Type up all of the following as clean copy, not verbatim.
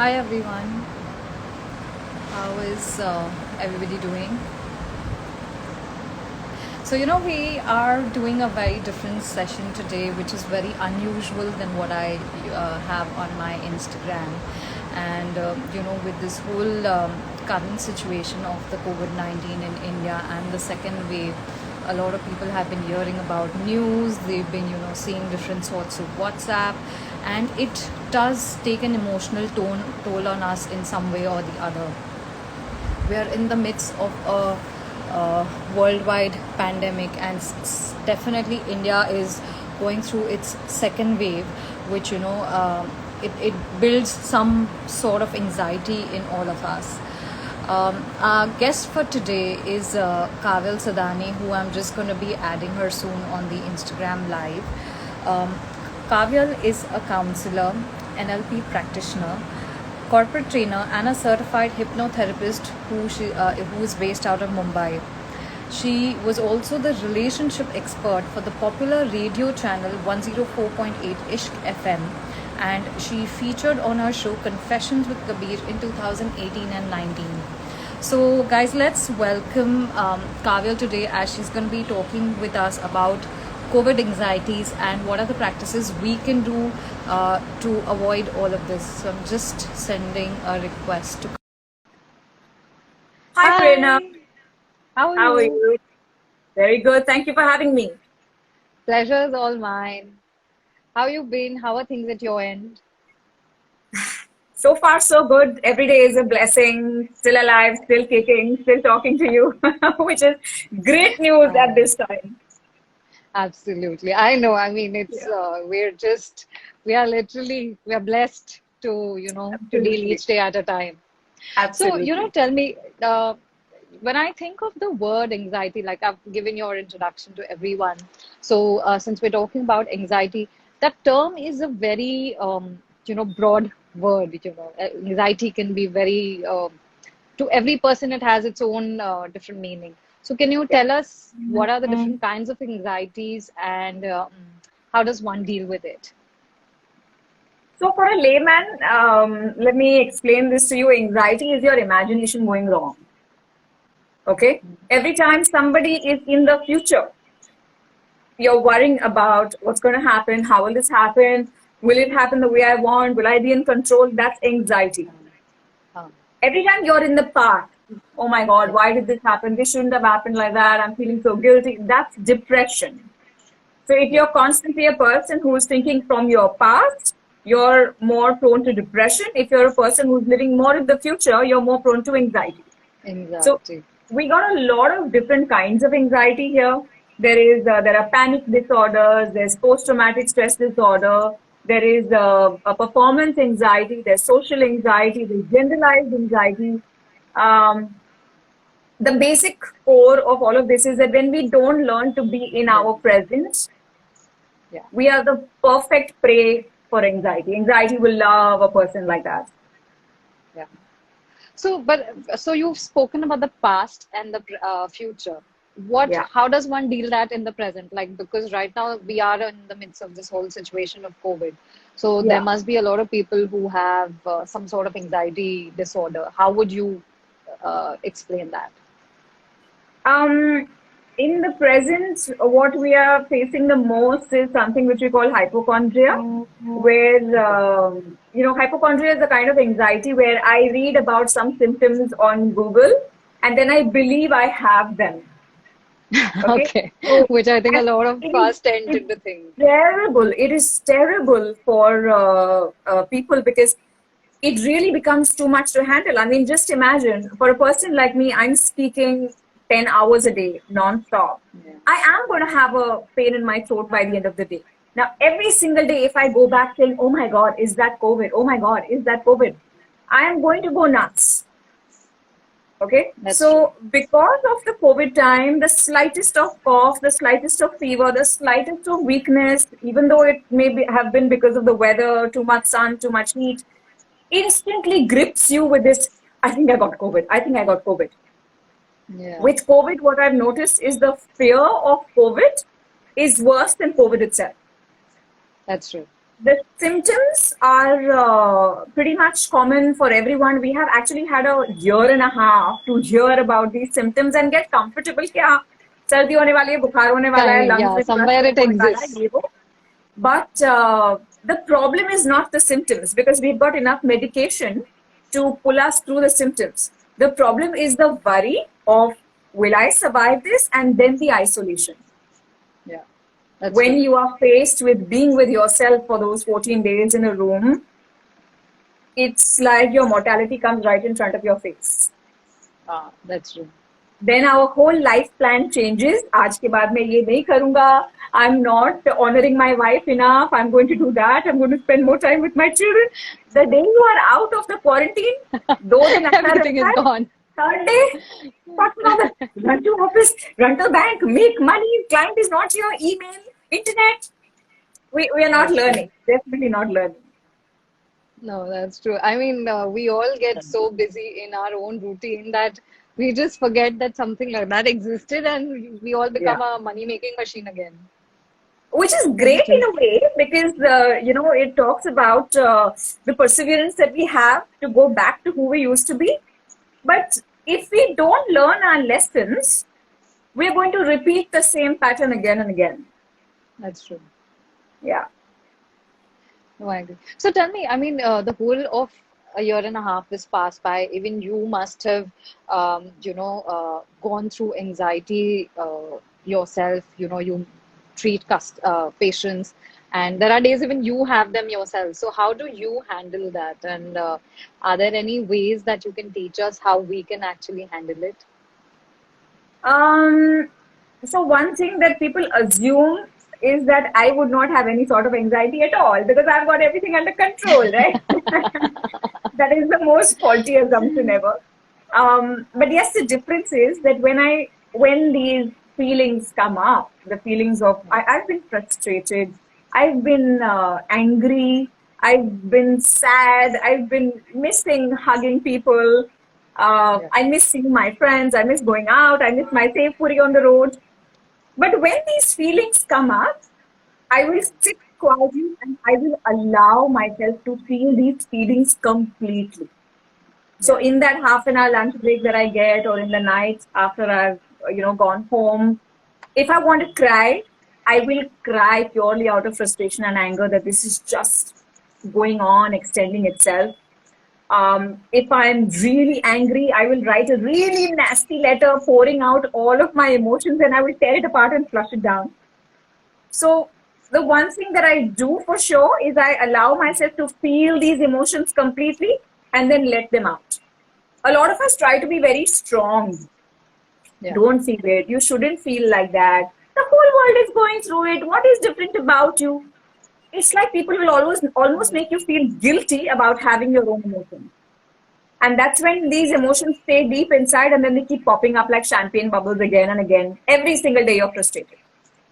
Hi everyone, how is everybody doing? We are doing a very different session today, which is very unusual than what I have on my Instagram. And with this whole current situation of the COVID-19 in India and the second wave, a lot of people have been hearing about news. They've been, seeing different sorts of WhatsApp, and it does take an emotional toll on us in some way or the other. We are in the midst of a worldwide pandemic, and definitely India is going through its second wave, which it builds some sort of anxiety in all of us. Our guest for today is Kavil Sadani, who I'm just going to be adding her soon on the Instagram live. Um, Kavil is a counselor, NLP practitioner, corporate trainer, and a certified hypnotherapist who is based out of Mumbai. She was also the relationship expert for the popular radio channel 104.8 Ishq FM, and she featured on her show Confessions with Kabir in 2018 and 19. So, guys, let's welcome Kavil today, as she's going to be talking with us about COVID anxieties and what are the practices we can do to avoid all of this. So, I'm just sending a request to. Hi, Prerna. Hi, how are How are you? you? Very good. Thank you for having me. Pleasure is all mine. How you been? How are things at your end? So far, so good. Every day is a blessing. Still alive, still kicking, still talking to you, which is great news at Uh, this time. Absolutely. I know. I mean, it's Yeah, we are blessed to, to deal absolutely. each day at a time. So, Absolutely. tell me, when I think of the word anxiety, like I've given your introduction to everyone. So, since we're talking about anxiety, that term is a very, broad word. Anxiety can be very, to every person, it has its own different meaning. So, can you Yeah. tell us what are the different kinds of anxieties and how does one deal with it? So, for a layman, let me explain this to you. Anxiety is your imagination going wrong. Okay. Every time somebody is in the future, you're worrying about what's going to happen, how will this happen, will it happen the way I want, will I be in control? That's anxiety. Um, Every time you're in the past, oh my God, yeah. why did this happen? This shouldn't have happened like that. I'm feeling so guilty. That's depression. So if Yeah. you're constantly a person who is thinking from your past, you're more prone to depression. If you're a person who's living more in the future, you're more prone to anxiety. So Anxiety. we got a lot of different kinds of anxiety here. There are panic disorders. There's post-traumatic stress disorder. There is a performance anxiety. There's social anxiety. There's generalized anxiety. Um, the basic core of all of this is that when we don't learn to be in Yeah. our presence, Yeah. we are the perfect prey for anxiety. Anxiety will love a person like that. Yeah. So you've spoken about the past and the future. Yeah, How does one deal that in the present? Like, because right now we are in the midst of this whole situation of COVID. So there yeah. must be a lot of people who have some sort of anxiety disorder. How would you explain that? Um, in the present, what we are facing the most is something which we call hypochondria, where, Okay. hypochondria is a kind of anxiety where I read about some symptoms on Google and then I believe I have them. Okay. Okay. So, Which I think a and lot of it is, us tend it's to think. terrible. It is terrible for people because it really becomes too much to handle. I mean, just imagine for a person like me, I'm speaking 10 hours a day, non-stop. Yeah. I am going to have a pain in my throat by the end of the day. Now, every single day, if I go back saying, oh my God, is that COVID? Oh my God, is that COVID? I am going to go nuts. Okay. That's true. So, because of the COVID time, the slightest of cough, the slightest of fever, the slightest of weakness, even though it have been because of the weather, too much sun, too much heat, instantly grips you with this. I think I got COVID. I think I got COVID. Yeah, With COVID, what I've noticed is the fear of COVID is worse than COVID itself. that's true. The symptoms are pretty much common for everyone. We have actually had a year and a half to hear about these symptoms and get comfortable कि हाँ सर्दी होने वाली है, बुखार होने वाला है, lungs Yeah, में थोड़ा somewhere stuff it होने वाला है, exists. ये वो. But the problem is not the symptoms because we've got enough medication to pull us through the symptoms. The problem is the worry of will I survive this and then the isolation. Yeah, that's When true. you are faced with being with yourself for those 14 days in a room, it's like your mortality comes right in front of your face. That's true. Then our whole life plan changes. आज के बाद मैं ये नहीं करूँगा. I'm not honoring my wife enough. I'm going to do that. I'm going to spend more time with my children. The day you are out of the quarantine, 2 दिन अच्छा Everything रहता is है. gone. Third day, fuck another. Run to office, run to bank, make money. Client is not here. Email, internet. We are not That's true. learning. Definitely not learning. No, that's true. I mean, we all get so busy in our own routine that we just forget that something like that existed and we all Yeah. become a money-making machine again. Which is Isn't great in it? a way because it talks about the perseverance that we have to go back to who we used to be. But if we don't learn our lessons, we're going to repeat the same pattern again and again. That's true. Yeah. No, I agree. So tell me, I mean, the whole of a year and a half has passed by. Even you must have, gone through anxiety yourself. You know, you treat patients, and there are days even you have them yourself. So how do you handle that? And are there any ways that you can teach us how we can actually handle it? So one thing that people assume is that I would not have any sort of anxiety at all because I've got everything under control, right? That is the most faulty assumption ever. But yes, the difference is that when these feelings come up, the feelings of I've been frustrated, I've been angry, I've been sad, I've been missing hugging people. Yeah. I miss seeing my friends, I miss going out, I miss my safe puri on the road. But when these feelings come up, I will sit quietly and I will allow myself to feel these feelings completely. So Yeah. in that half an hour lunch break that I get, or in the night after I've gone home, if I want to cry, I will cry purely out of frustration and anger that this is just going on, extending itself. If I'm really angry, I will write a really nasty letter pouring out all of my emotions and I will tear it apart and flush it down. So the one thing that I do for sure is I allow myself to feel these emotions completely and then let them out. A lot of us try to be very strong. Yeah. Don't feel it. You shouldn't feel like that. The whole world is going through it. What is different about you? It's like people will almost make you feel guilty about having your own emotions. And that's when these emotions stay deep inside and then they keep popping up like champagne bubbles again and again. Every single day you're frustrated.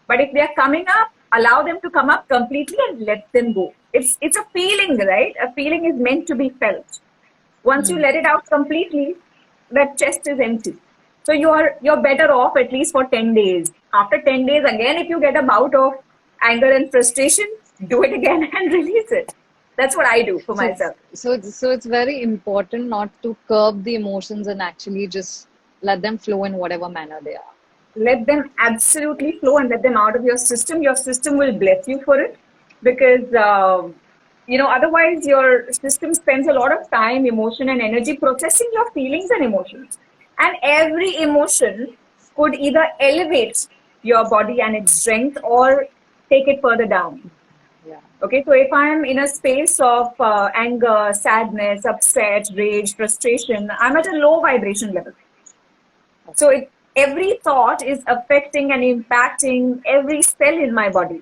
But if they're coming up, allow them to come up completely and let them go. It's a feeling, right? A feeling is meant to be felt. Once you let it out completely, that chest is empty. So you're better off at least for 10 days. After 10 days, again, if you get a bout of anger and frustration, do it again and release it. That's what I do for So it's myself. so it's very important not to curb the emotions and actually just let them flow in whatever manner they are. Let them absolutely flow and let them out of your system. Your system will bless you for it because otherwise your system spends a lot of time, emotion, and energy processing your feelings and emotions. And every emotion could either elevate your body and its strength or take it further down. Yeah. Okay, so if I'm in a space of anger, sadness, upset, rage, frustration, I'm at a low vibration level. So every thought is affecting and impacting every cell in my body.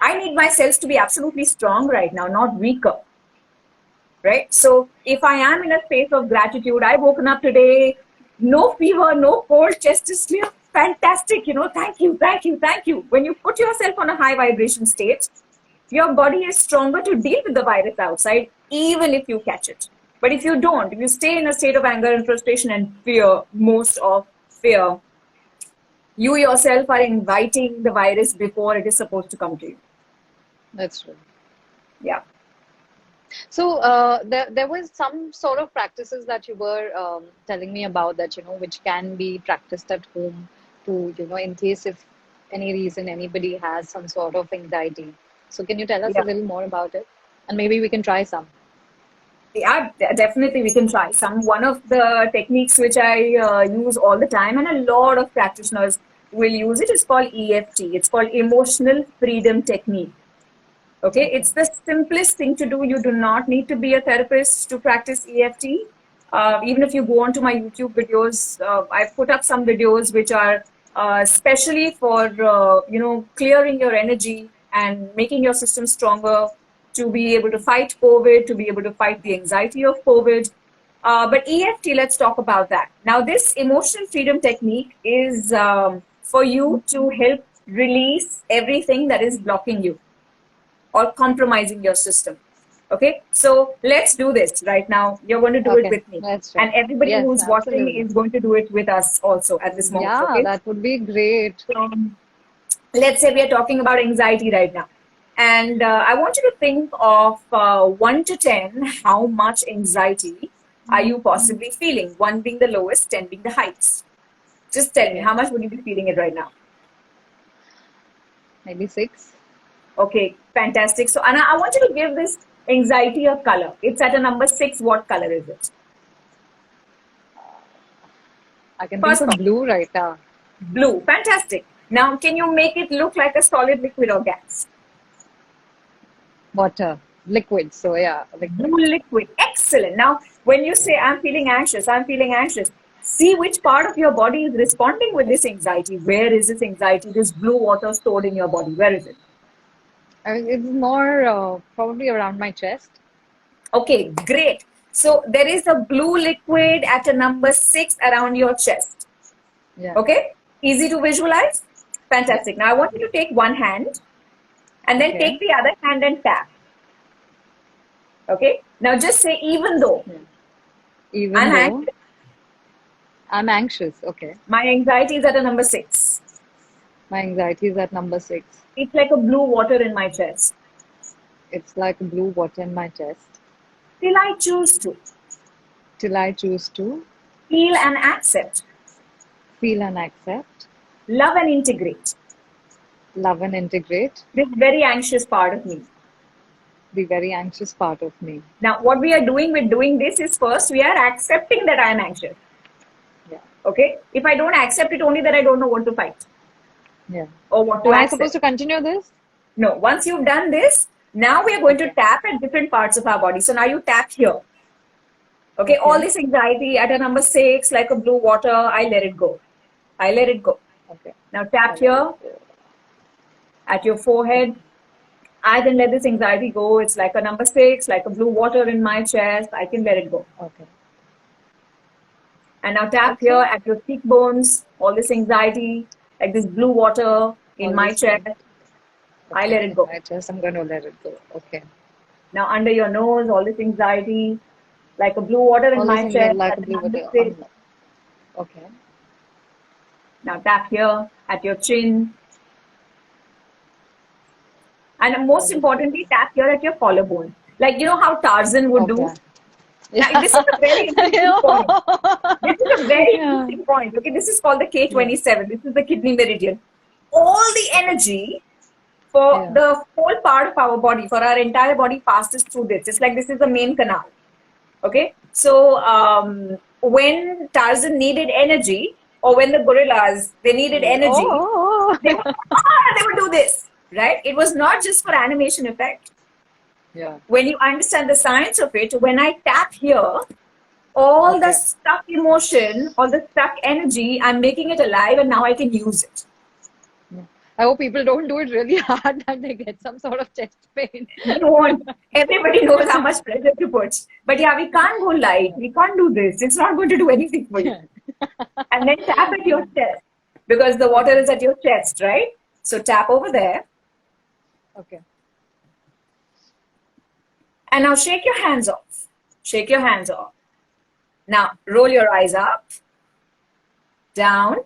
I need my cells to be absolutely strong right now, not weaker. Right? So if I am in a space of gratitude, I've woken up today, no fever, no cold, chest is clear, fantastic, thank you, thank you, thank you. When you put yourself on a high vibration state, your body is stronger to deal with the virus outside, even if you catch it. But if you don't, if you stay in a state of anger and frustration and fear, most of fear, you yourself are inviting the virus before it is supposed to come to you. That's true. Yeah. So there was some sort of practices that you were telling me about that, which can be practiced at home to, in case if any reason anybody has some sort of anxiety. So can you tell us a Yeah. little more about it? And maybe we can try some. Yeah, definitely we can try some. One of the techniques which I use all the time, and a lot of practitioners will use it, is called EFT. It's called Emotional Freedom Technique. Okay, Okay. it's the simplest thing to do. You do not need to be a therapist to practice EFT. Even if you go onto my YouTube videos, I've put up some videos which are especially for clearing your energy and making your system stronger to be able to fight COVID, to be able to fight the anxiety of COVID. But EFT, let's talk about that. Now, this emotional freedom technique is for you to help release everything that is blocking you or compromising your system. Okay, so let's do this right now. You're going to do it Okay, with me, let's try. and everybody Yes, who's watching absolutely. is going to do it with us also at this moment. Yeah, Okay, that would be great. so let's say we are talking about anxiety right now. And I want you to think of 1 to 10, how much anxiety are you possibly feeling? 1 being the lowest, 10 being the highest. Just tell me, Okay, how much would you be feeling it right now? maybe six. Okay, fantastic. So, Anna, I want you to give this anxiety a color. It's at a number 6. What color is it? I can think First of one, blue right now. blue. Fantastic. Now, can you make it look like a solid liquid or gas? Water, liquid. So yeah, liquid. Blue liquid. Excellent. Now, when you say, I'm feeling anxious, see which part of your body is responding with this anxiety. Where is this anxiety, this blue water stored in your body? Where is it? I mean, it's more probably around my chest. Okay, great. So, there is a blue liquid at a number 6 around your chest. Yeah, Okay, easy to visualize. yeah. Fantastic. Now, I want you to take one hand and then Okay. take the other hand and tap. Okay, now just say, even though Yeah. Even I'm though anxious, I'm anxious. Okay. my anxiety is at a number 6. My anxiety is at number six. It's like a blue water in my chest. It's like blue water in my chest. Till I choose to Till I choose to feel and accept, feel and accept, love and integrate love and integrate this very anxious part of me. the very anxious part of me. Now, what we are doing with doing this is, first we are accepting that I am anxious. Yeah. Okay, if I don't accept it, only that I don't know what to fight Yeah. or what to Am I accept. supposed to continue this? No, once you've done this, now we are going to Okay. tap at different parts of our body. So now you tap here. Okay, all Okay. this anxiety at a number 6, like a blue water, I let it go. I let it go. Okay. Now I tap let it here go. at your forehead. I can let this anxiety go. It's like a number 6, like a blue water in my chest. I can let it go. Okay. And now tap That's here it. at your cheekbones. All this anxiety, like this blue water in All my this chest. thing. I Okay. let it In go. my chest, I'm going to let it go. Okay. Now under your nose, all this anxiety, like a blue water in All this my thing chest like at a the blue number water 6. on. Okay. Now tap here at your chin. And All most this importantly, thing. tap here at your collarbone. Like, you know how Tarzan would do? Okay. Now, Yeah. this is a very interesting point. This is a very Yeah. interesting point. Okay, this is called the Yeah. K27. This is the kidney meridian. All the energy for Yeah. the whole part of our body, for our entire body, passes through this. It's like this is the main canal. Okay, so when Tarzan needed energy, or when the gorillas they needed energy, Oh. they would do this, right? It was not just for animation effect. Yeah. When you understand the science of it, when I tap here, all the Okay. stuck emotion or the stuck energy, I'm making it alive, and now I can use it. Yeah. I hope people don't do it really hard that they get some sort of chest pain. They won't. Everybody knows how much pressure to put. But yeah, we can't go light. We can't do this. It's not going to do anything for you. And then tap at your chest because the water is at your chest, right? So tap over there. Okay. And now shake your hands off. Shake your hands off. Now roll your eyes up, down,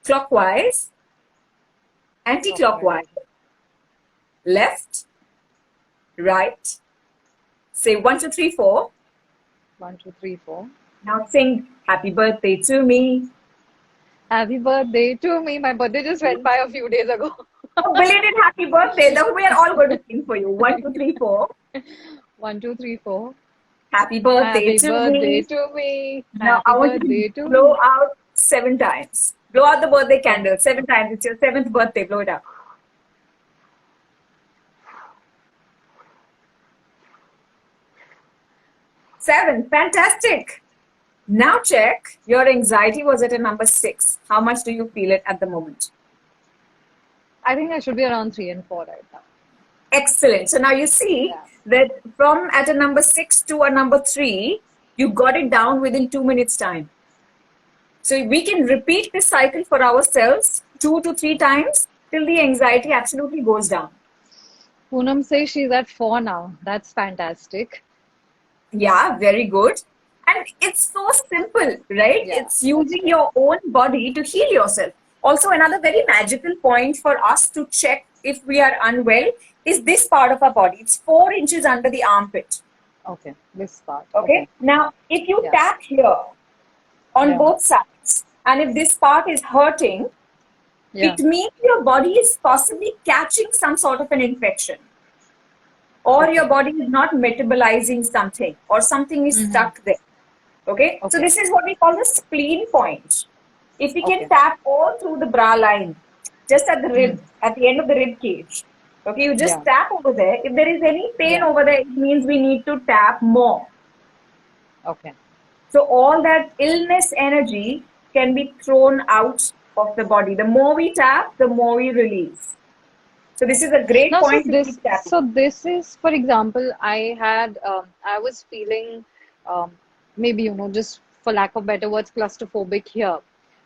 clockwise, anti-clockwise, left, Right. Say 1, 2, 3, 4. 1, 2, 3, 4. Now sing happy birthday to me. Happy birthday to me. My birthday just went by a few days ago. Oh, belated happy birthday. Then we are all going to sing for you. 1, 2, 3, 4. 1, 2, 3, 4. Happy birthday Happy to birthday me. to me. Now Happy I want you to birthday to blow me. out 7 times. Blow out the birthday Oh, candle 7 times. It's your 7th birthday. Blow it out. 7. Fantastic. Now check. Your anxiety was at a number 6. How much do you feel it at the moment? I think I should be around 3 and 4 right now. Excellent. So now you see Yeah. that from at a number 6 to a number 3, you got it down within 2 minutes time. So we can repeat this cycle for ourselves 2 to 3 times till the anxiety absolutely goes down. Poonam says she's at 4 now. That's fantastic. Yeah, very good. And it's so simple, right? Yeah, It's that's using right. your own body to heal yourself. Also, another very magical point for us to check if we are unwell is this part of our body. It's 4 inches under the armpit. Okay, this part. Okay. Okay. Now, if you Yeah. tap here on Yeah. both sides, and if this part is hurting, Yeah. it means your body is possibly catching some sort of an infection, or your Okay. body is not metabolizing something, or something is Mm-hmm. stuck there. Okay, so Okay. this is what we call the spleen point. If we can Okay. tap all through the bra line, just at the rib, at the end of the rib cage, okay, you just Yeah. tap over there. If there is any pain Yeah. over there, it means we need to tap more. Okay. So all that illness energy can be thrown out of the body. The more we tap, the more we release. So this is a great Now, point to keep tapping. so this is, for example, I was feeling, maybe, just for lack of better words, claustrophobic here.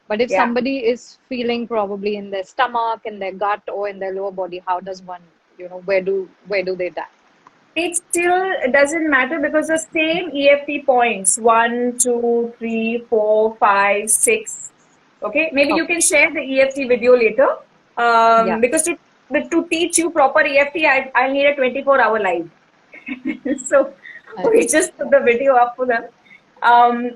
But if Yeah. somebody is feeling probably in their stomach, in their gut, or in their lower body, how does one, where do they tap? It still doesn't matter because the same EFT points 1, 2, 3, 4, 5, 6. Okay, maybe you Okay. can share the EFT video later. Yeah. Because to teach you proper EFT, I need a 24-hour live. So we Okay. just put Yeah. the video up for them.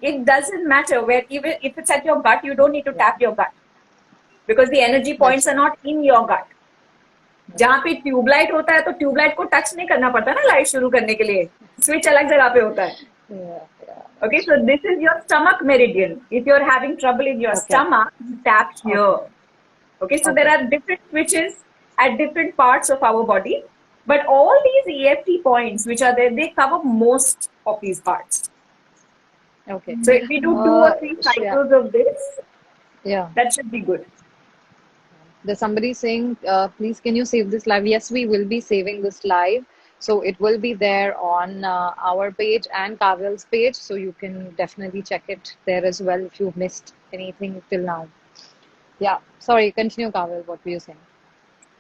It doesn't matter where, even if it's at your gut, you don't need to Yeah. tap your gut because the energy That's points are right. not in your gut. जहाँ पे tubelight होता है तो tubelight को touch नहीं करना पड़ता ना लाइट शुरू करने के लिए स्विच अलग जगह पे होता है Yeah. Yeah. okay That's so right. this is your stomach meridian if you're having trouble in your Okay. stomach you tap here Okay. okay so there Okay. are different switches at different parts of our body but all these EFT points which are there they cover most of these parts Okay. so if we do 2 or 3 Yeah. cycles of this Yeah. that should be good. There's somebody saying, please, can you save this live? Yes, we will be saving this live. So it will be there on our page and Kavil's page. So you can definitely check it there as well if you've missed anything till now. Yeah. Sorry, continue, Kavil. What were you saying?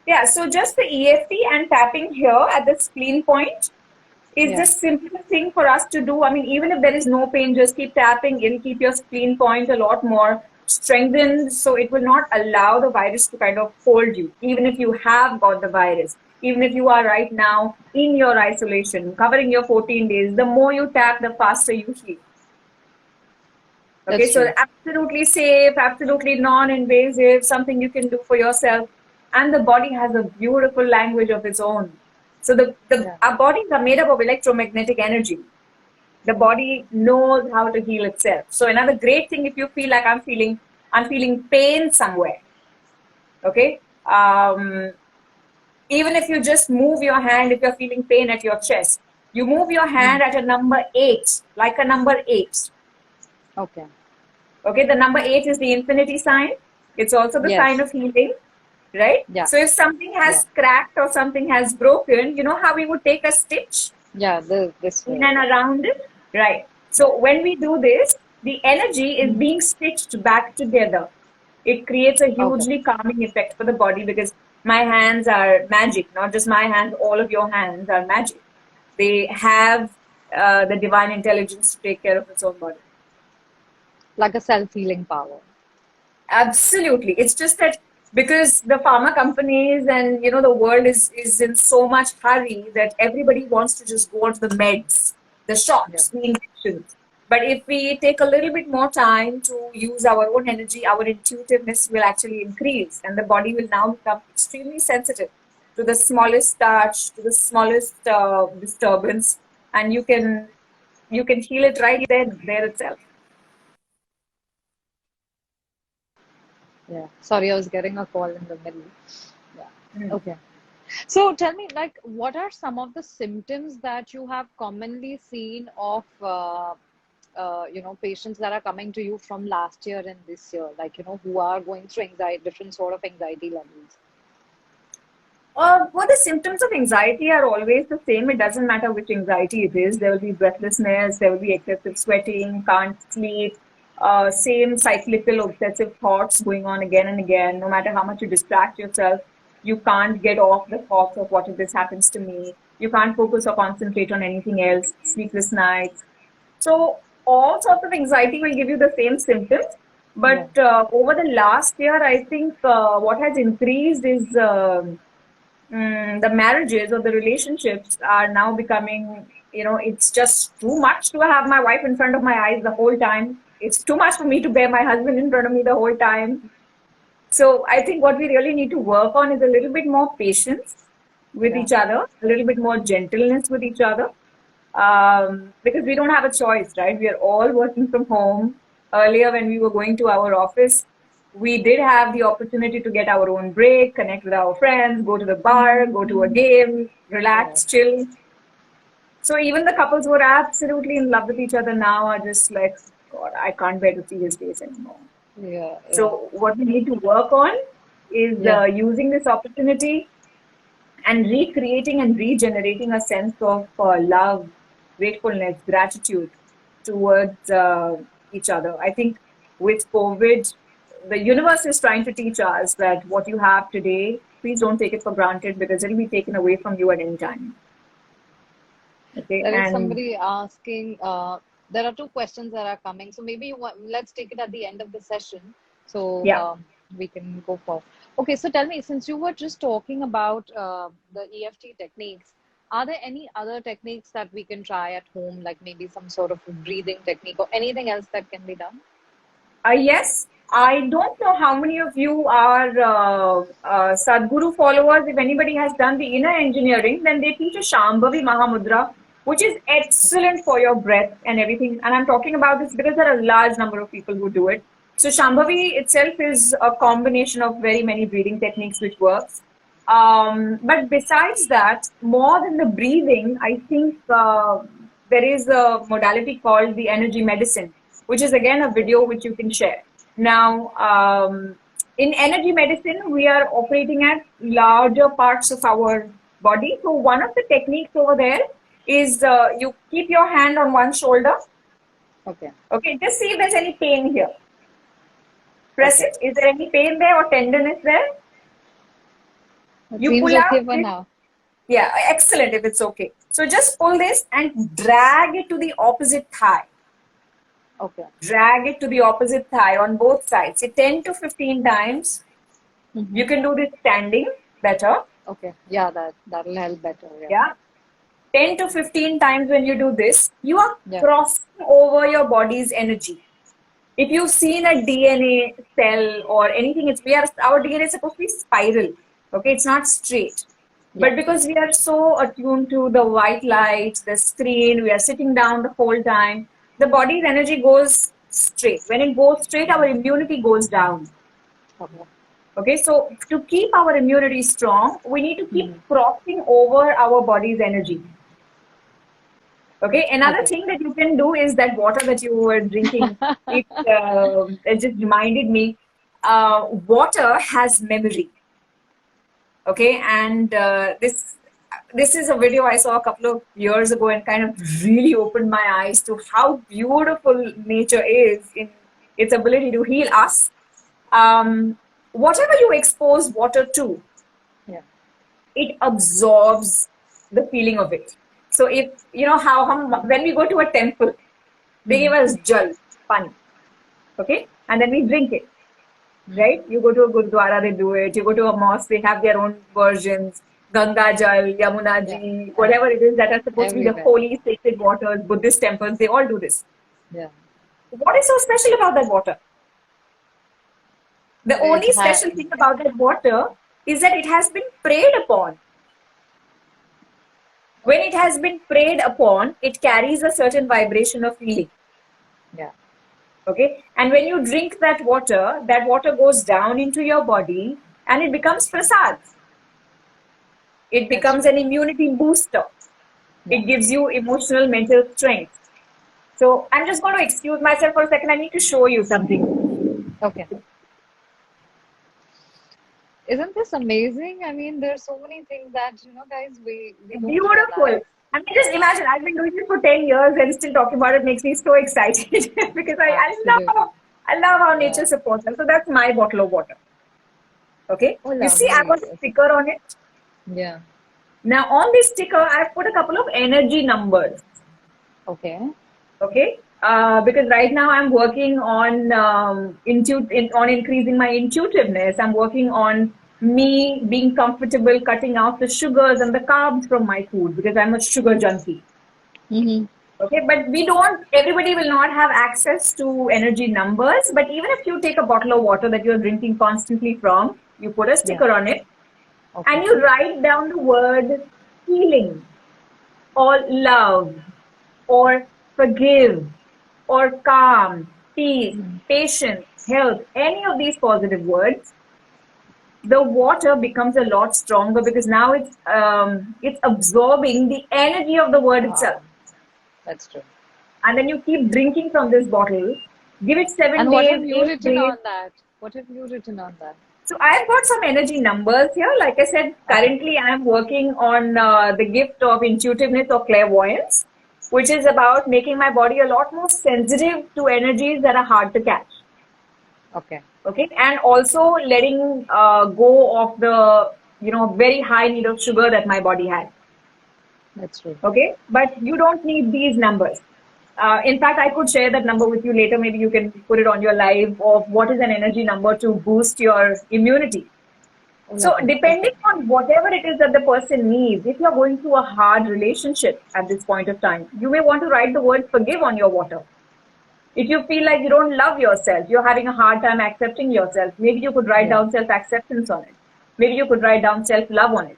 Yeah, so just the EFT and tapping here at the spleen point is Yeah. the simplest thing for us to do. I mean, even if there is no pain, just keep tapping. It'll keep your spleen point a lot more strengthened. So it will not allow the virus to kind of hold you, even if you have got the virus. Even if you are right now in your isolation, covering your 14 days, the more you tap, the faster you heal. Okay, That's so true. absolutely safe, absolutely non-invasive, something you can do for yourself. And the body has a beautiful language of its own. So Yeah. our bodies are made up of electromagnetic energy. The body knows how to heal itself. So another great thing if you feel like I'm feeling pain somewhere. Okay. Even if you just move your hand, if you're feeling pain at your chest, you move your hand at a number 8, like a number 8. Okay. Okay, the number 8 is the infinity sign. It's also the sign Yes. of healing, right? Yeah. So if something Yeah. has cracked or something has broken, you know how we would take a stitch Yeah. This in way. and around it? Right. So when we do this, the energy is being stitched back together. It creates a Okay. hugely calming effect for the body because my hands are magic, not just my hands, all of your hands are magic. They have the divine intelligence to take care of its own body. Like a self-healing power. Absolutely. It's just that because the pharma companies and the world is in so much hurry that everybody wants to just go on to the meds, the Yeah. shots, the injections. But if we take a little bit more time to use our own energy, our intuitiveness will actually increase, and the body will now become extremely sensitive to the smallest touch, to the smallest disturbance, and you can heal it right there itself. Yeah. Sorry, I was getting a call in the middle. Yeah. Mm. Okay. So tell me, like, what are some of the symptoms that you have commonly seen of, patients that are coming to you from last year and this year, like, who are going through anxiety, different sort of anxiety levels? Well, the symptoms of anxiety are always the same. It doesn't matter which anxiety it is. There will be breathlessness, there will be excessive sweating, can't sleep, same cyclical obsessive thoughts going on again and again. No matter how much you distract yourself, you can't get off the thoughts of what if this happens to me. You can't focus or concentrate on anything else, sleepless nights. So all sorts of anxiety will give you the same symptoms. Yeah. But over the last year, I think what has increased is the marriages or the relationships are now becoming, it's just too much to have my wife in front of my eyes the whole time. It's too much for me to bear my husband in front of me the whole time. So I think what we really need to work on is a little bit more patience with Yeah. each other, a little bit more gentleness with each other, because we don't have a choice, right? We are all working from home. Earlier, when we were going to our office, we did have the opportunity to get our own break, connect with our friends, go to the bar, go to a game, Yeah. relax, chill. So even the couples who are absolutely in love with each other now are just like, God, I can't bear to see his face anymore. Yeah. Yeah. So what we need to work on is Yeah. using this opportunity and recreating and regenerating a sense of love, gratefulness, gratitude towards each other. I think with COVID, the universe is trying to teach us that what you have today, please don't take it for granted because it'll be taken away from you at any time. Okay, There is and somebody asking, there are two questions that are coming. So maybe let's take it at the end of the session. So yeah. we can go for. Okay, so tell me, since you were just talking about the EFT techniques, are there any other techniques that we can try at home, like maybe some sort of breathing technique or anything else that can be done? Yes, I don't know how many of you are Sadhguru followers. If anybody has done the inner engineering, then they teach a Shambhavi Mahamudra, which is excellent for your breath and everything. And I'm talking about this because there are a large number of people who do it. So Shambhavi itself is a combination of very many breathing techniques which works. But besides that, more than the breathing, I think there is a modality called the energy medicine, which is again a video which you can share. Now, in energy medicine, we are operating at larger parts of our body. So one of the techniques over there is you keep your hand on one shoulder. Okay. Okay, just see if there's any pain here. Press Okay. it. Is there any pain there or tenderness there? It You seems pull out okay for this. now. Yeah, excellent if it's okay. So just pull this and drag it to the opposite thigh. Okay. Drag it to the opposite thigh on both sides. Say 10 to 15 times. Mm-hmm. You can do this standing better. Okay. Yeah, that'll help better. Yeah. Yeah. 10 to 15 times when you do this, you are Yeah. crossing over your body's energy. If you've seen a DNA cell or anything, our DNA is supposed to be spiral. Okay, it's not straight. Yeah. But because we are so attuned to the white light, the screen, we are sitting down the whole time, the body's energy goes straight. When it goes straight, our immunity goes down. Okay. Okay, so to keep our immunity strong, we need to keep Mm-hmm. crossing over our body's energy. Okay, another Okay. thing that you can do is that water that you were drinking, it just reminded me, water has memory. Okay, and this is a video I saw a couple of years ago and kind of really opened my eyes to how beautiful nature is in its ability to heal us. Whatever you expose water to, Yeah. it absorbs the feeling of it. So if you know how when we go to a temple, they give Mm-hmm. us jal, pani, okay, and then we drink it. right? You go to a Gurdwara, they do it. You go to a mosque, they have their own versions. Ganga Jal, Yamuna Yeah. Ji, Yeah. whatever it is that are supposed to be the Everywhere. holy sacred waters, Buddhist temples, they all do this. Yeah. What is so special about that water? The It only has. special thing about that water is that it has been preyed upon. When it has been preyed upon, it carries a certain vibration of healing. Yeah. Okay. And when you drink that water goes down into your body and it becomes prasad. It That's becomes true. an immunity booster. Yeah. It gives you emotional, mental strength. So I'm just going to excuse myself for a second. I need to show you something. Okay. Isn't this amazing? I mean, there's so many things that, guys, we don't Beautiful. realize. I mean, just imagine, I've been doing this for 10 years and still talking about it makes me so excited because Absolutely. I love how Yeah. nature supports us. So that's my bottle of water. Okay. Oh, You see, I have lovely. a sticker on it. Yeah. Now, on this sticker, I've put a couple of energy numbers. Okay. Okay. Because right now I'm working on on increasing my intuitiveness. I'm working on me being comfortable cutting out the sugars and the carbs from my food because I'm a sugar junkie. Mm-hmm. Okay, but everybody will not have access to energy numbers. But even if you take a bottle of water that you're drinking constantly from, you put a Yeah. sticker on it Okay. and you write down the word healing or love or forgive or calm, peace, patience, health, any of these positive words, the water becomes a lot stronger because now it's absorbing the energy of the word itself. Wow. That's true. And then you keep drinking from this bottle. Give it seven And what days, have you 8 written days. on that? What have you written on that? So I've got some energy numbers here. Like I said, Okay. currently I'm working on the gift of intuitiveness or clairvoyance, which is about making my body a lot more sensitive to energies that are hard to catch. Okay. Okay, and also letting go of the very high need of sugar that my body had. That's true. Okay, but you don't need these numbers. In fact, I could share that number with you later. Maybe you can put it on your live of what is an energy number to boost your immunity. Oh, So, lovely. depending Okay. on whatever it is that the person needs, if you're going through a hard relationship at this point of time, you may want to write the word forgive on your water. If you feel like you don't love yourself, you're having a hard time accepting yourself, maybe you could write Yeah. down self acceptance on it. Maybe you could write down self love on it.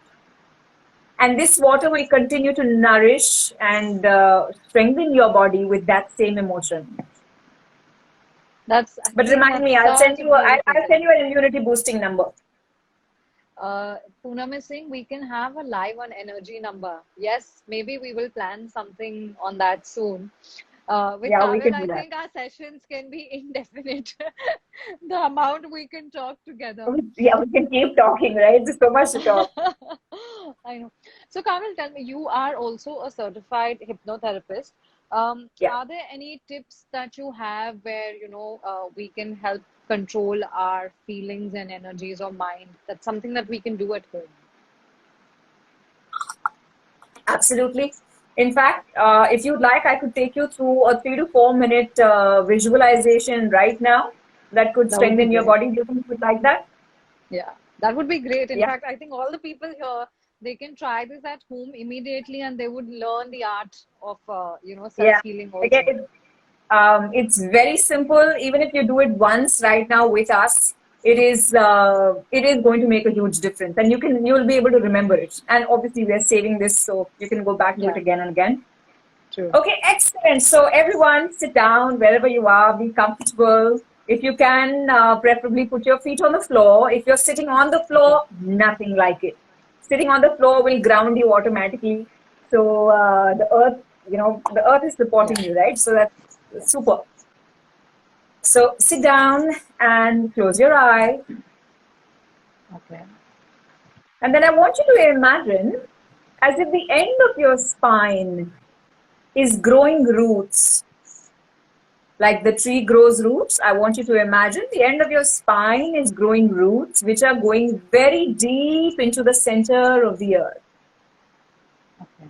And this water will continue to nourish and strengthen your body with that same emotion. That's, But actually, remind that's me, such a beautiful I'll thing. send you an immunity boosting number. Poonam is saying we can have a live on energy number. Yes, maybe we will plan something on that soon. With Yeah, we Kamil, can do I that. think our sessions can be indefinite. The amount we can talk together. Yeah, we can keep talking, right? There's so much to talk. I know. So, Kamil, tell me, you are also a certified hypnotherapist. Yeah. Are there any tips that you have where, we can help control our feelings and energies or mind? That's something that we can do at home. Absolutely. In fact, if you'd like, I could take you through a 3 to 4 minute visualization right now that could That would be strengthen your great. body. Do you think you'd like that? Yeah, that would be great. In Yeah. fact, I think all the people here, they can try this at home immediately and they would learn the art of, Yeah. self-healing Again, also. it's very simple. Even if you do it once right now with us, it is going to make a huge difference, and you'll be able to remember it. And obviously, we're saving this so you can go back to it Yeah, again and again. true. Okay, excellent. So everyone, sit down wherever you are, be comfortable. If you can, preferably put your feet on the floor. If you're sitting on the Okay. floor, nothing like it. Sitting on the floor will ground you automatically. So the earth is Yeah. supporting you, right? So that's super. So sit down and close your eye. Okay. And then I want you to imagine as if the end of your spine is growing roots. Like the tree grows roots, I want you to imagine the end of your spine is growing roots, which are going very deep into the center of the earth. Okay.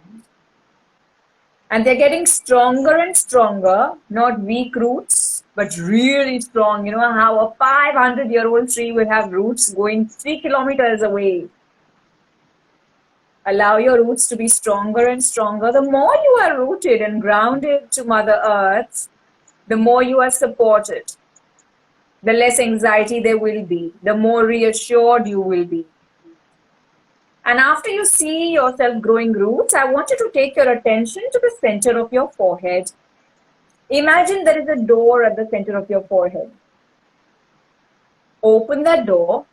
And they're getting stronger and stronger, not weak roots, but really strong. You know how a 500-year-old tree will have roots going 3 kilometers away. Allow your roots to be stronger and stronger. The more you are rooted and grounded to Mother Earth, the more you are supported, the less anxiety there will be, the more reassured you will be. And after you see yourself growing roots, I want you to take your attention to the center of your forehead. Imagine there is a door at the center of your forehead. Open that door,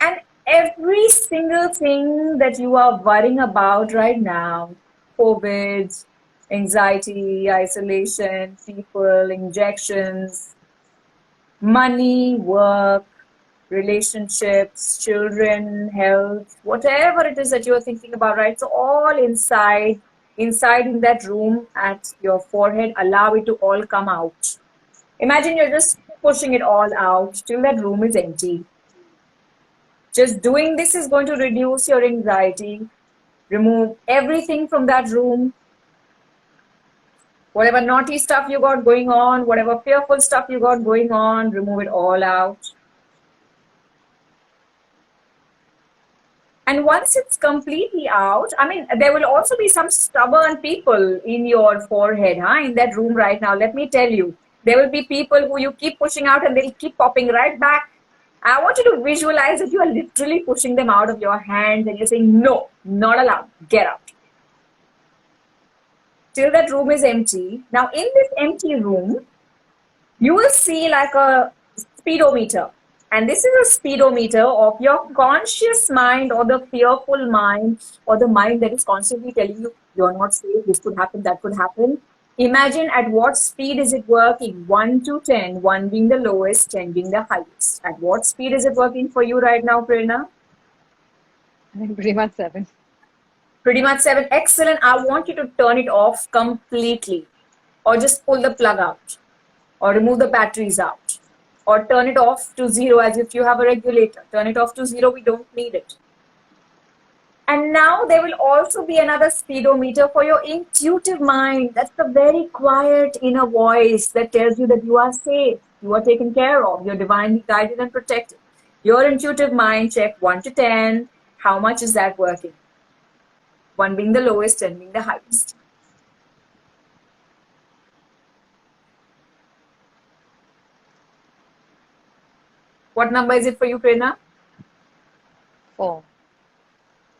and every single thing that you are worrying about right now, COVID, anxiety, isolation, people, injections, money, work, relationships, children, health, whatever it is that you're thinking about, right? So all inside in that room at your forehead, allow it to all come out. Imagine you're just pushing it all out till that room is empty. Just doing this is going to reduce your anxiety, remove everything from that room. Whatever naughty stuff you got going on, whatever fearful stuff you got going on, remove it all out. And once it's completely out, I mean, there will also be some stubborn people in your forehead, in that room right now. Let me tell you, there will be people who you keep pushing out and they'll keep popping right back. I want you to visualize that you are literally pushing them out of your hands and you're saying, no, not allowed, get out. Till that room is empty. Now, in this empty room, you will see like a speedometer. And this is a speedometer of your conscious mind or the fearful mind or the mind that is constantly telling you, you're not safe, this could happen, that could happen. Imagine at what speed is it working? 1 to 10, 1 being the lowest, 10 being the highest. At what speed is it working for you right now, Prerna? I think pretty much 7. Pretty much 7. Excellent. I want you to turn it off completely, or just pull the plug out, or remove the batteries out, or turn it off to 0 as if you have a regulator. Turn it off to 0. We don't need it. And now there will also be another speedometer for your intuitive mind. That's the very quiet inner voice that tells you that you are safe, you are taken care of, you're divinely guided and protected. Your intuitive mind, check 1 to 10. How much is that working? 1 being the lowest, 10 being the highest. What number is it for you, Prerna? 4.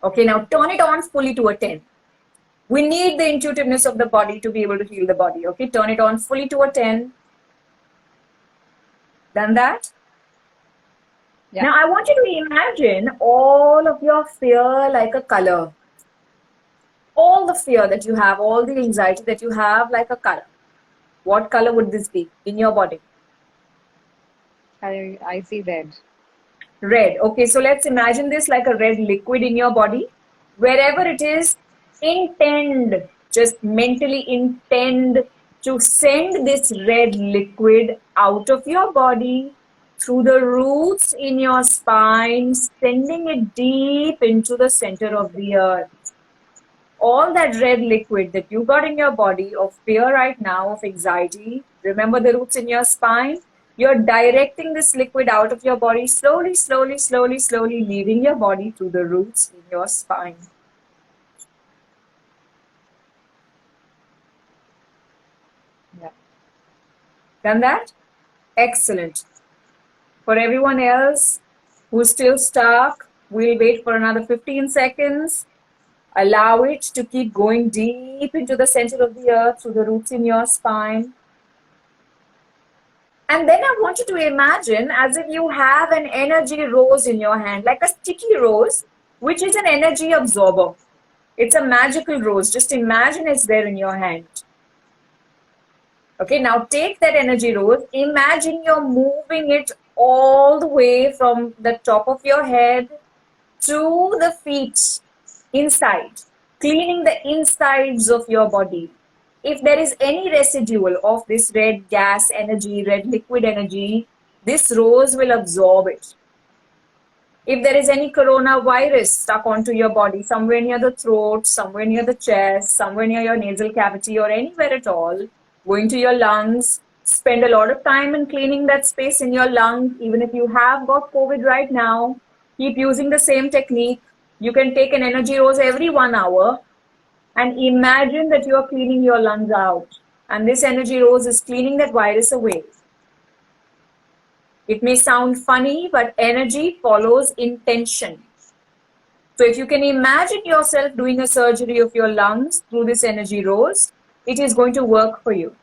Okay, now turn it on fully to a 10. We need the intuitiveness of the body to be able to heal the body. Okay, turn it on fully to a 10. Done that? Yeah. Now I want you to imagine all of your fear like a color. All the fear that you have, all the anxiety that you have like a color. What color would this be in your body? I see red. Red. Okay, so let's imagine this like a red liquid in your body. Wherever it is, intend, just mentally intend to send this red liquid out of your body through the roots in your spine, sending it deep into the center of the earth. All that red liquid that you got in your body of fear right now, of anxiety, remember the roots in your spine? You're directing this liquid out of your body, slowly, slowly, slowly, slowly leaving your body through the roots in your spine. Yeah. Done that? Excellent. For everyone else who's still stuck, we'll wait for another 15 seconds. Allow it to keep going deep into the center of the earth through the roots in your spine. And then I want you to imagine as if you have an energy rose in your hand, like a sticky rose, which is an energy absorber. It's a magical rose. Just imagine it's there in your hand. Okay, now take that energy rose. Imagine you're moving it all the way from the top of your head to the feet inside, cleaning the insides of your body. If there is any residual of this red gas energy, red liquid energy, this rose will absorb it. If there is any coronavirus stuck onto your body, somewhere near the throat, somewhere near the chest, somewhere near your nasal cavity or anywhere at all, going to your lungs, Spend a lot of time in cleaning that space in your lungs. Even if you have got COVID right now, keep using the same technique. You can take an energy rose every 1 hour and imagine that you are cleaning your lungs out. And this energy rose is cleaning that virus away. It may sound funny, but energy follows intention. So if you can imagine yourself doing a surgery of your lungs through this energy rose, it is going to work for you.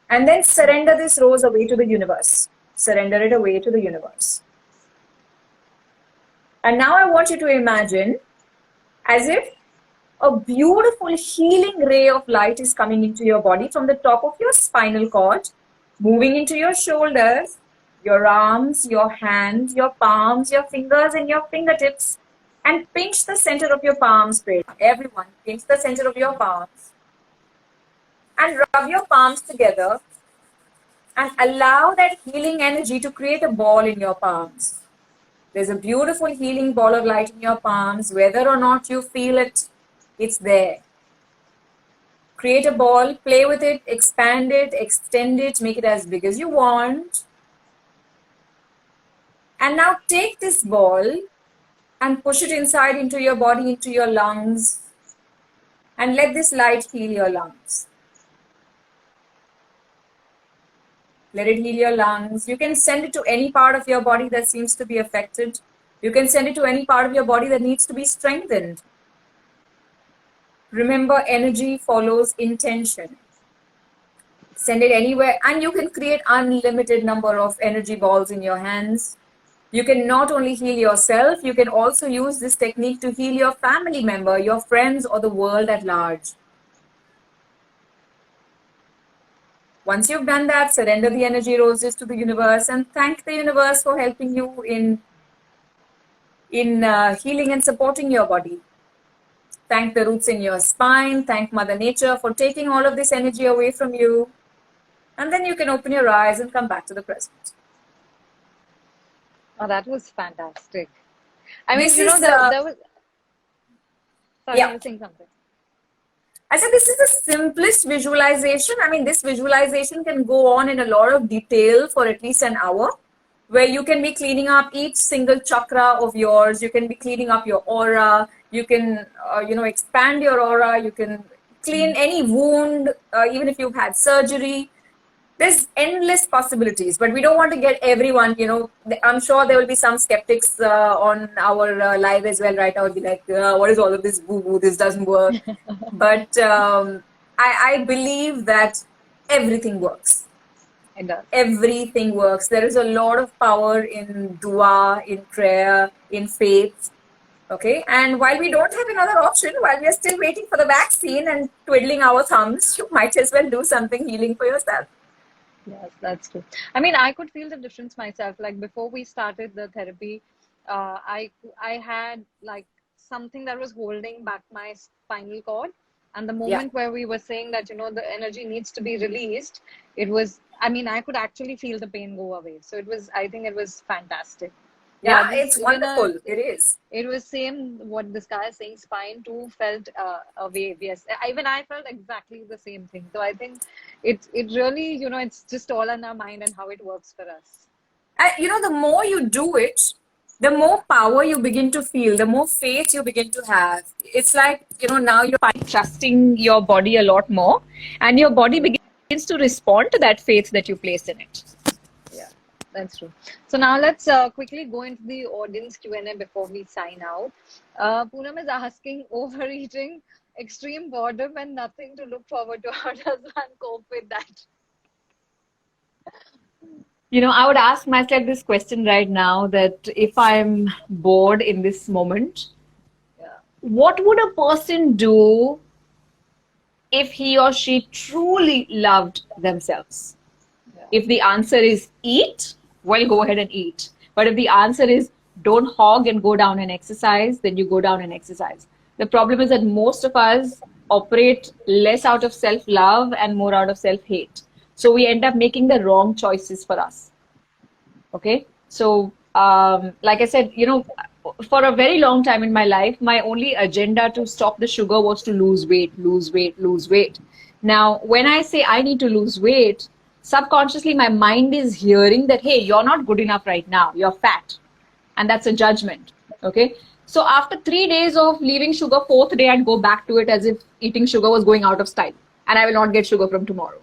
And then surrender this rose away to the universe. Surrender it away to the universe. And now I want you to imagine as if a beautiful healing ray of light is coming into your body from the top of your spinal cord, moving into your shoulders, your arms, your hands, your palms, your fingers, and your fingertips, and pinch the center of your palms. Everyone, pinch the center of your palms and rub your palms together and allow that healing energy to create a ball in your palms. There's a beautiful healing ball of light in your palms. Whether or not you feel it, it's there. Create a ball, play with it, expand it, extend it, make it as big as you want. And now take this ball and push it inside into your body, into your lungs, and let this light heal your lungs. Let it heal your lungs. You can send it to any part of your body that seems to be affected. You can send it to any part of your body that needs to be strengthened. Remember, energy follows intention. Send it anywhere, and you can create unlimited number of energy balls in your hands. You can not only heal yourself, you can also use this technique to heal your family member, your friends, or the world at large. Once you've done that, surrender the energy roses to the universe and thank the universe for helping you in healing and supporting your body. Thank the roots in your spine. Thank Mother Nature for taking all of this energy away from you. And then you can open your eyes and come back to the present. Oh, that was fantastic. I mean, This you know, is, there was. Sorry, yeah. you were saying something. I said this is the simplest visualization. I mean, this visualization can go on in a lot of detail for at least an hour, where you can be cleaning up each single chakra of yours. You can be cleaning up your aura. You can, expand your aura. You can clean any wound, even if you've had surgery. There's endless possibilities, but we don't want to get everyone, I'm sure there will be some skeptics on our live as well, right? I would be like, what is all of this boo-boo? This doesn't work. But I believe that everything works. It does. Everything works. There is a lot of power in dua, in prayer, in faith. Okay. And while we don't have another option, while we are still waiting for the vaccine and twiddling our thumbs, you might as well do something healing for yourself. Yes, that's true. I mean, I could feel the difference myself. Like before we started the therapy, I had like something that was holding back my spinal cord. And the moment where we were saying that, the energy needs to be released, it was, I mean, I could actually feel the pain go away. So I think it was fantastic. Yeah, it's wonderful. It is. It was same what this guy is saying. Spine too felt a wave. Yes, even I felt exactly the same thing. So I think it really, it's just all in our mind and how it works for us. The more you do it, the more power you begin to feel, the more faith you begin to have. It's like, now you're trusting your body a lot more, and your body begins to respond to that faith that you place in it. Yeah, that's true. So now let's quickly go into the audience Q&A before we sign out. Poonam is asking, overeating, extreme boredom, and nothing to look forward to. How does one cope with that? I would ask myself this question right now, that if I'm bored in this moment, what would a person do if he or she truly loved themselves? Yeah. If the answer is eat, well, go ahead and eat. But if the answer is don't hog and go down and exercise, then you go down and exercise. The problem is that most of us operate less out of self-love and more out of self-hate. So we end up making the wrong choices for us. Okay. So, like I said, for a very long time in my life, my only agenda to stop the sugar was to lose weight, lose weight, lose weight. Now, when I say I need to lose weight, subconsciously my mind is hearing that, hey, you're not good enough right now, you're fat. And that's a judgment. Okay. So after 3 days of leaving sugar, fourth day I'd go back to it as if eating sugar was going out of style. And I will not get sugar from tomorrow.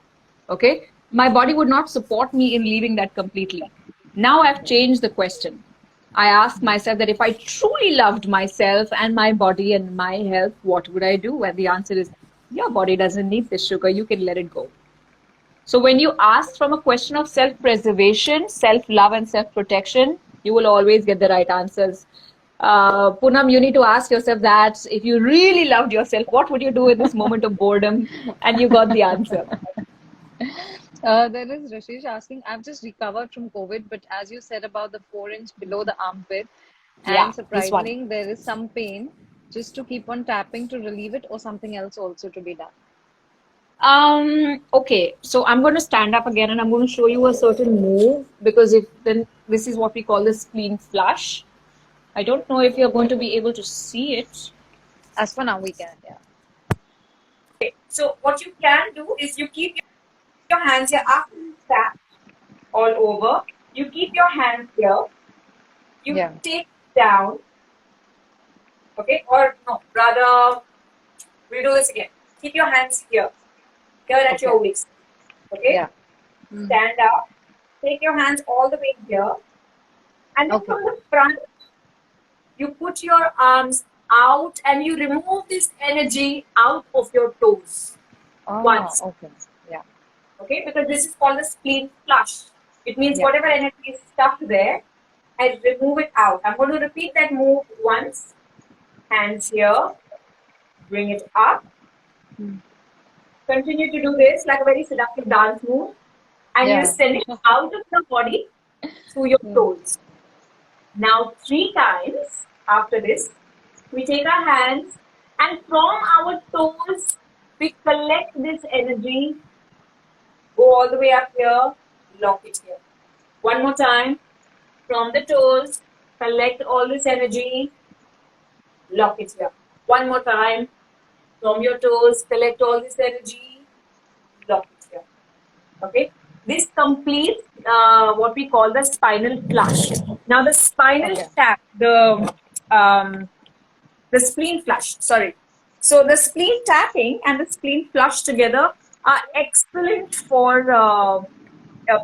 Okay. My body would not support me in leaving that completely. Now I've changed the question. I ask myself that if I truly loved myself and my body and my health, what would I do? And the answer is, your body doesn't need this sugar. You can let it go. So when you ask from a question of self-preservation, self-love and self-protection, you will always get the right answers. Poonam, you need to ask yourself that if you really loved yourself, what would you do in this moment of boredom? And you got the answer. There is Rashish asking, I've just recovered from COVID, but as you said about the 4 inch below the armpit, Yeah, and this one. surprisingly, there is some pain, just to keep on tapping to relieve it, or something else also to be done. Okay, so I'm going to stand up again and I'm going to show you a certain move because if then this is what we call the spleen flush. I don't know if you're going to be able to see it. As for now, we can, yeah. Okay. So what you can do is you keep your hands here after you tap all over. You keep your hands here. You Yeah. take down. Okay, or no, rather, we do this again. Keep your hands here at your waist. Okay, Yeah. stand up. Take your hands all the way here, and then Okay. from the front, you put your arms out and you remove this energy out of your toes. Oh, Once. okay. Yeah. Okay, because this is called the spleen flush. It means Yeah. whatever energy is stuck there, I remove it out. I'm going to repeat that move once. Hands here, bring it up. Continue to do this like a very seductive dance move, and Yeah. you send it out of the body through your toes. Now, 3 times after this, we take our hands and from our toes, we collect this energy, go all the way up here, lock it here. One more time, from the toes, collect all this energy, lock it here. One more time, from your toes, collect all this energy, lock it here. Okay, this completes what we call the spinal flush. Now the spinal Okay. tap, the spleen flush. Sorry. So the spleen tapping and the spleen flush together are excellent for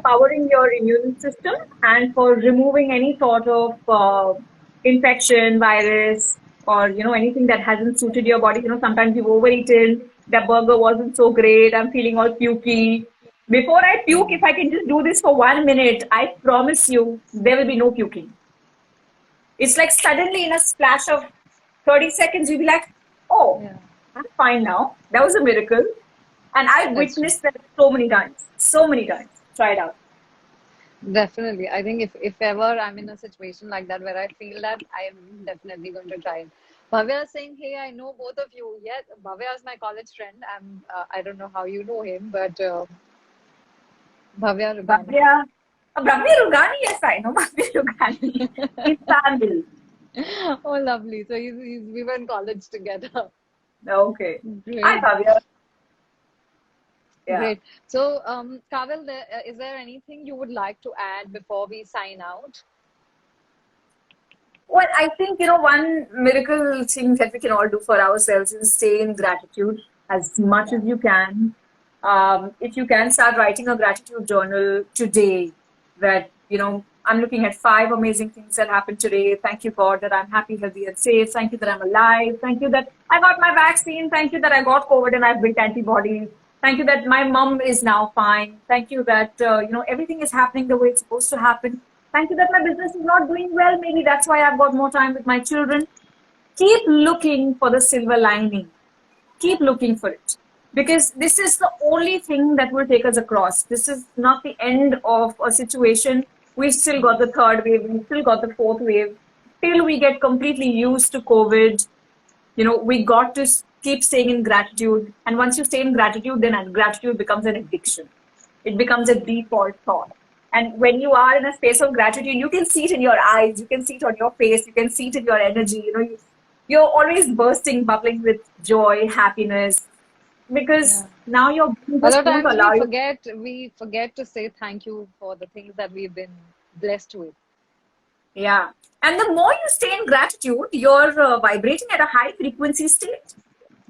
powering your immune system and for removing any sort of infection, virus, or anything that hasn't suited your body. Sometimes you've overeaten. The burger wasn't so great. I'm feeling all pukey. Before I puke, if I can just do this for 1 minute, I promise you there will be no puking. It's like suddenly in a splash of 30 seconds, you'll be like, oh, Yeah. I'm fine now. That was a miracle. And I've That's witnessed that so many times. So many times. Try it out. Definitely. I think if ever I'm in a situation like that where I feel that, I am definitely going to try it. Bhavya is saying, hey, I know both of you. Yes, Bhavya is my college friend. I don't know how you know him, but Bhavya Rugani. Bhavya Rugani, yes, I know Bhavya Rugani. Istanbul. Oh, lovely. So we were in college together. Okay. Great. Hi, Bhavya. Yeah. Great. So, Kawal, is there anything you would like to add before we sign out? Well, I think, one miracle thing that we can all do for ourselves is stay in gratitude as much as you can. If you can start writing a gratitude journal today, that, I'm looking at 5 amazing things that happened today. Thank you, God, that I'm happy, healthy, and safe. Thank you that I'm alive. Thank you that I got my vaccine. Thank you that I got COVID and I've built antibodies. Thank you that my mom is now fine. Thank you that, everything is happening the way it's supposed to happen. Thank you that my business is not doing well. Maybe that's why I've got more time with my children. Keep looking for the silver lining. Keep looking for it. Because this is the only thing that will take us across. This is not the end of a situation. We've still got the 3rd wave. We've still got the 4th wave. Till we get completely used to COVID, we got to keep staying in gratitude. And once you stay in gratitude, then gratitude becomes an addiction. It becomes a default thought. And when you are in a space of gratitude, you can see it in your eyes, you can see it on your face, you can see it in your energy. You're always bursting, bubbling with joy, happiness, because Yeah. now your brain A lot just of won't times allow you. we forget to say thank you for the things that we've been blessed with. Yeah. And the more you stay in gratitude, you're vibrating at a high frequency state.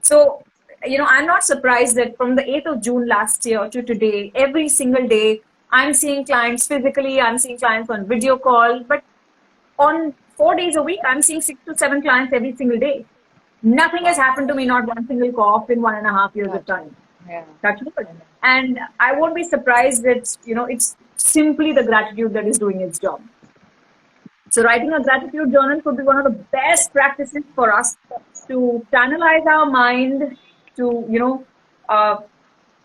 So, I'm not surprised that from the 8th of June last year to today, every single day, I'm seeing clients physically, I'm seeing clients on video call, but on 4 days a week, I'm seeing 6 to 7 clients every single day. Nothing has Wow. happened to me, not one single cough in 1.5 years of Touch wood. time. Yeah. Touch wood. And I won't be surprised that, it's simply the gratitude that is doing its job. So writing a gratitude journal could be one of the best practices for us to channelize our mind, to,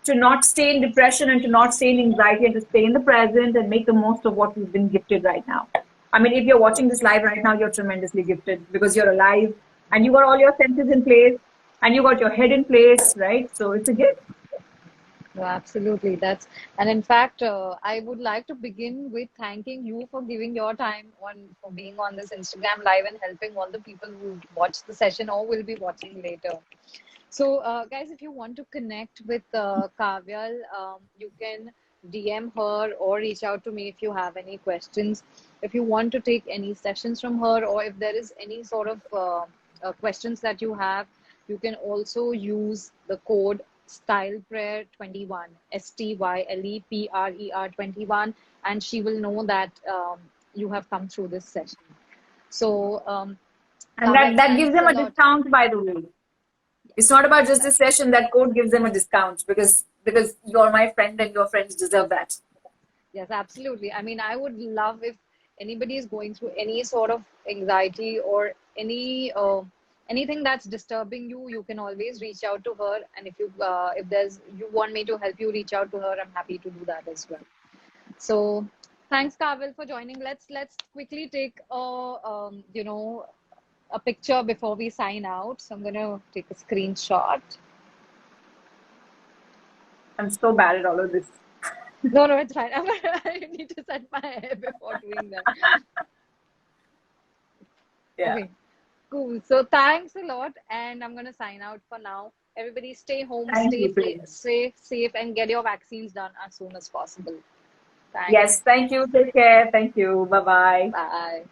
to not stay in depression and to not stay in anxiety and to stay in the present and make the most of what we've been gifted right now. I mean, if you're watching this live right now, you're tremendously gifted because you're alive and you got all your senses in place and you got your head in place, right? So it's a gift. No, absolutely. And in fact, I would like to begin with thanking you for giving your time for being on this Instagram live and helping all the people who watch the session or will be watching later. So, guys, if you want to connect with Kavyal, you can DM her or reach out to me if you have any questions. If you want to take any sessions from her, or if there is any sort of questions that you have, you can also use the code StylePrayer21, STYLEPRER21, and she will know that you have come through this session. So, And that, Kavyal, that gives thanks them a a lot. discount, by the way. It's not about just this session. That code gives them a discount because you're my friend and your friends deserve that. Yes, absolutely. I mean, I would love if anybody is going through any sort of anxiety or anything that's disturbing you, you can always reach out to her. And if you want me to help you reach out to her, I'm happy to do that as well. So, thanks, Kavil, for joining. Let's quickly take a picture before we sign out. So I'm gonna take a screenshot. I'm so bad at all of this. No, no, it's fine. I need to set my hair before doing that. Yeah. Okay, cool. So thanks a lot, and I'm gonna sign out for now. Everybody, stay home, Thank you, Priya. stay safe, and get your vaccines done as soon as possible. Thanks. Yes, thank you. Take care. Thank you. Bye bye. Bye.